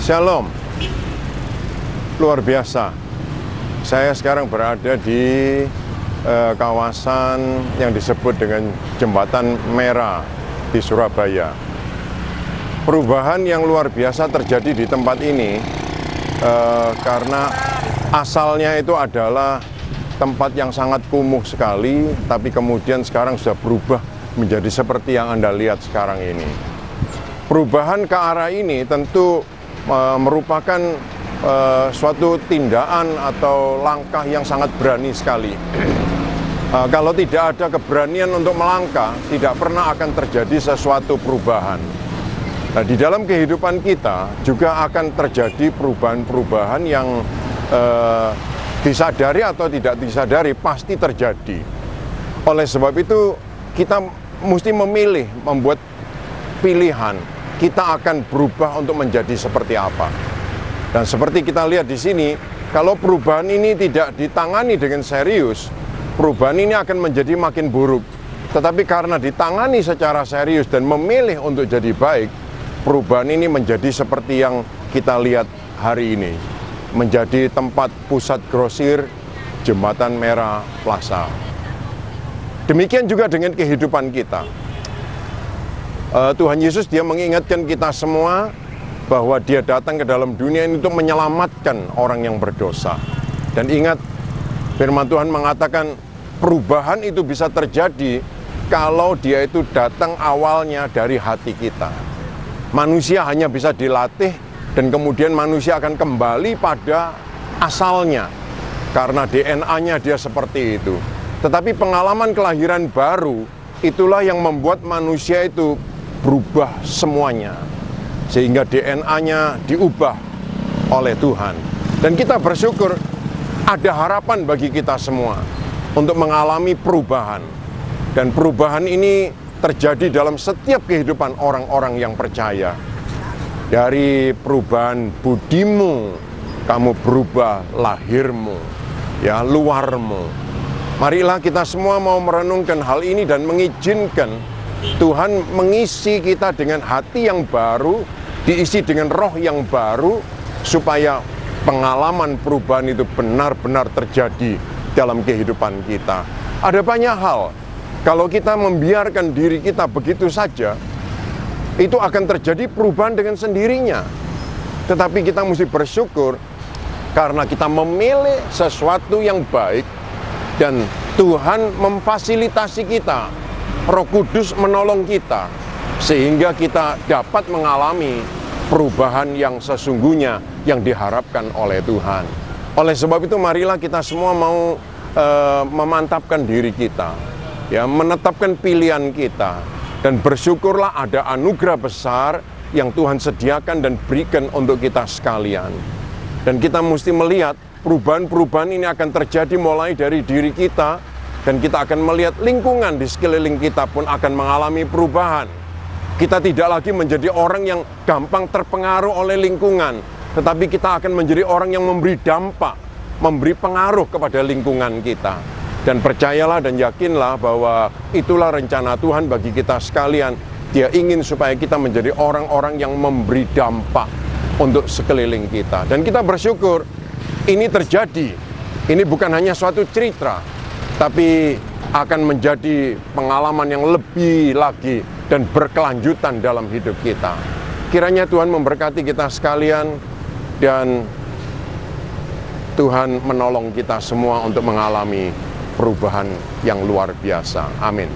Shalom. Luar biasa. Saya sekarang berada di kawasan yang disebut dengan Jembatan Merah di Surabaya. Perubahan yang luar biasa terjadi di tempat ini karena asalnya itu adalah tempat yang sangat kumuh sekali, tapi kemudian sekarang sudah berubah menjadi seperti yang Anda lihat sekarang ini. Perubahan ke arah ini tentu merupakan suatu tindakan atau langkah yang sangat berani sekali. Kalau tidak ada keberanian untuk melangkah, tidak pernah akan terjadi sesuatu perubahan. Nah, di dalam kehidupan kita juga akan terjadi perubahan-perubahan yang disadari atau tidak disadari pasti terjadi. Oleh sebab itu, kita mesti memilih, membuat pilihan. Kita akan berubah untuk menjadi seperti apa. Dan seperti kita lihat di sini, kalau perubahan ini tidak ditangani dengan serius, perubahan ini akan menjadi makin buruk. Tetapi karena ditangani secara serius dan memilih untuk jadi baik, perubahan ini menjadi seperti yang kita lihat hari ini. Menjadi tempat pusat grosir Jembatan Merah Plaza. Demikian juga dengan kehidupan kita. Tuhan Yesus dia mengingatkan kita semua bahwa dia datang ke dalam dunia ini untuk menyelamatkan orang yang berdosa. Dan ingat, firman Tuhan mengatakan perubahan itu bisa terjadi kalau dia itu datang awalnya dari hati kita. Manusia hanya bisa dilatih dan kemudian manusia akan kembali pada asalnya karena DNA-nya dia seperti itu. Tetapi pengalaman kelahiran baru itulah yang membuat manusia itu berubah semuanya, sehingga DNA-nya diubah oleh Tuhan. Dan kita bersyukur ada harapan bagi kita semua untuk mengalami perubahan. Dan perubahan ini terjadi dalam setiap kehidupan orang-orang yang percaya. Dari perubahan budimu, kamu berubah lahirmu, ya, luarmu. Marilah kita semua mau merenungkan hal ini dan mengizinkan Tuhan mengisi kita dengan hati yang baru, diisi dengan roh yang baru, supaya pengalaman perubahan itu benar-benar terjadi dalam kehidupan kita. Ada banyak hal, kalau kita membiarkan diri kita begitu saja, itu akan terjadi perubahan dengan sendirinya. Tetapi kita mesti bersyukur karena kita memilih sesuatu yang baik dan Tuhan memfasilitasi kita. Roh Kudus menolong kita sehingga kita dapat mengalami perubahan yang sesungguhnya yang diharapkan oleh Tuhan. Oleh sebab itu marilah kita semua mau memantapkan diri kita, ya, menetapkan pilihan kita, dan bersyukurlah ada anugerah besar yang Tuhan sediakan dan berikan untuk kita sekalian. Dan kita mesti melihat perubahan-perubahan ini akan terjadi mulai dari diri kita. Dan kita akan melihat lingkungan di sekeliling kita pun akan mengalami perubahan. Kita tidak lagi menjadi orang yang gampang terpengaruh oleh lingkungan, tetapi kita akan menjadi orang yang memberi dampak, memberi pengaruh kepada lingkungan kita. Dan percayalah dan yakinlah bahwa itulah rencana Tuhan bagi kita sekalian. Dia ingin supaya kita menjadi orang-orang yang memberi dampak untuk sekeliling kita. Dan kita bersyukur ini terjadi. Ini bukan hanya suatu cerita, tapi akan menjadi pengalaman yang lebih lagi dan berkelanjutan dalam hidup kita. Kiranya Tuhan memberkati kita sekalian dan Tuhan menolong kita semua untuk mengalami perubahan yang luar biasa. Amin.